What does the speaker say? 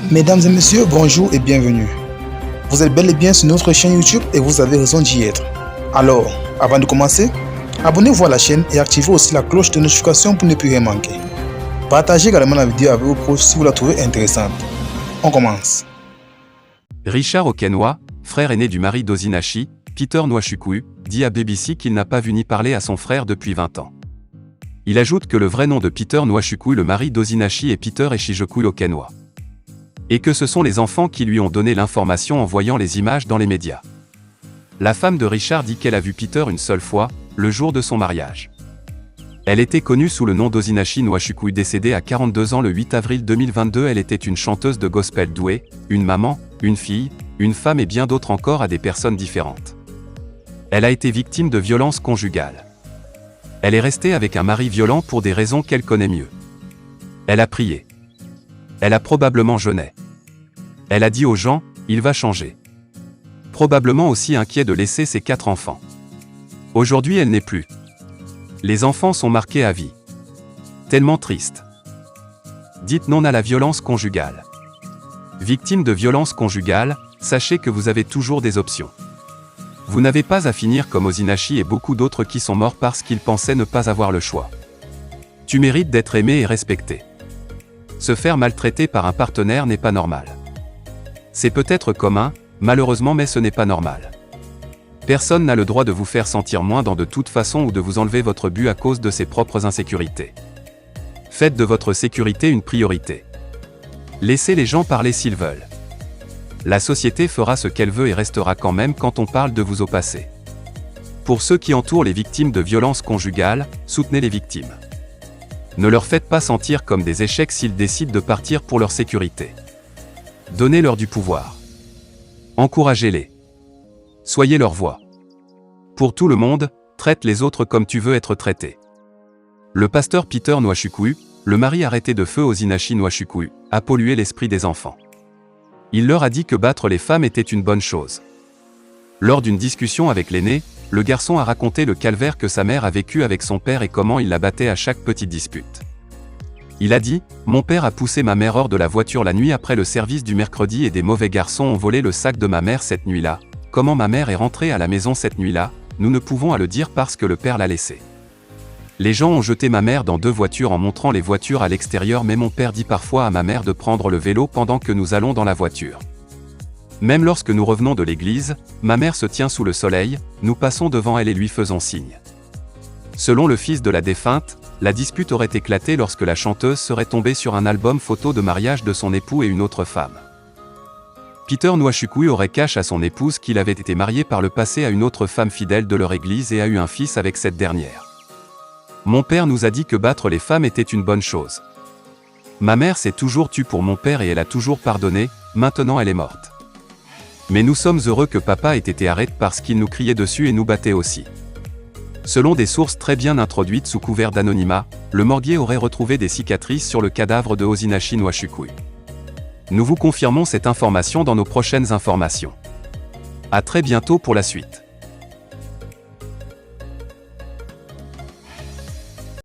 Mesdames et messieurs, bonjour et bienvenue. Vous êtes bel et bien sur notre chaîne YouTube et vous avez raison d'y être. Alors, avant de commencer, abonnez-vous à la chaîne et activez aussi la cloche de notification pour ne plus rien manquer. Partagez également la vidéo avec vos proches si vous la trouvez intéressante. On commence. Richard Okenwa, frère aîné du mari d'Ozinachi, Peter Nwachukwu, dit à BBC qu'il n'a pas vu ni parlé à son frère depuis 20 ans. Il ajoute que le vrai nom de Peter Nwachukwu, le mari d'Ozinachi, est Peter Eshijoku Okenwa. Et que ce sont les enfants qui lui ont donné l'information en voyant les images dans les médias. La femme de Richard dit qu'elle a vu Peter une seule fois, le jour de son mariage. Elle était connue sous le nom d'Ozinachi Nwachukwu, décédée à 42 ans le 8 avril 2022. Elle était une chanteuse de gospel douée, une maman, une fille, une femme et bien d'autres encore à des personnes différentes. Elle a été victime de violences conjugales. Elle est restée avec un mari violent pour des raisons qu'elle connaît mieux. Elle a prié. Elle a probablement jeûné. Elle a dit aux gens, il va changer. Probablement aussi inquiet de laisser ses 4 enfants. Aujourd'hui elle n'est plus. Les enfants sont marqués à vie. Tellement triste. Dites non à la violence conjugale. Victime de violence conjugale, sachez que vous avez toujours des options. Vous n'avez pas à finir comme Ozinachi et beaucoup d'autres qui sont morts parce qu'ils pensaient ne pas avoir le choix. Tu mérites d'être aimé et respecté. Se faire maltraiter par un partenaire n'est pas normal. C'est peut-être commun, malheureusement, mais ce n'est pas normal. Personne n'a le droit de vous faire sentir moindre de toute façon ou de vous enlever votre but à cause de ses propres insécurités. Faites de votre sécurité une priorité. Laissez les gens parler s'ils veulent. La société fera ce qu'elle veut et restera quand même quand on parle de vous au passé. Pour ceux qui entourent les victimes de violences conjugales, soutenez les victimes. Ne leur faites pas sentir comme des échecs s'ils décident de partir pour leur sécurité. Donnez-leur du pouvoir. Encouragez-les. Soyez leur voix. Pour tout le monde, traite les autres comme tu veux être traité. Le pasteur Peter Nwachukwu, le mari arrêté de feu Ozinachi Nwachukwu, a pollué l'esprit des enfants. Il leur a dit que battre les femmes était une bonne chose. Lors d'une discussion avec l'aîné, le garçon a raconté le calvaire que sa mère a vécu avec son père et comment il la battait à chaque petite dispute. Il a dit « Mon père a poussé ma mère hors de la voiture la nuit après le service du mercredi et des mauvais garçons ont volé le sac de ma mère cette nuit-là. Comment ma mère est rentrée à la maison cette nuit-là, nous ne pouvons à le dire parce que le père l'a laissé. Les gens ont jeté ma mère dans 2 voitures en montrant les voitures à l'extérieur, mais mon père dit parfois à ma mère de prendre le vélo pendant que nous allons dans la voiture. Même lorsque nous revenons de l'église, ma mère se tient sous le soleil, nous passons devant elle et lui faisons signe. » Selon le fils de la défunte, la dispute aurait éclaté lorsque la chanteuse serait tombée sur un album photo de mariage de son époux et une autre femme. Peter Nwachukwu aurait caché à son épouse qu'il avait été marié par le passé à une autre femme fidèle de leur église et a eu un fils avec cette dernière. Mon père nous a dit que battre les femmes était une bonne chose. Ma mère s'est toujours tue pour mon père et elle a toujours pardonné, maintenant elle est morte. Mais nous sommes heureux que papa ait été arrêté parce qu'il nous criait dessus et nous battait aussi. Selon des sources très bien introduites sous couvert d'anonymat, le morguier aurait retrouvé des cicatrices sur le cadavre de Ozinachi Nwachukwu. Nous vous confirmons cette information dans nos prochaines informations. À très bientôt pour la suite.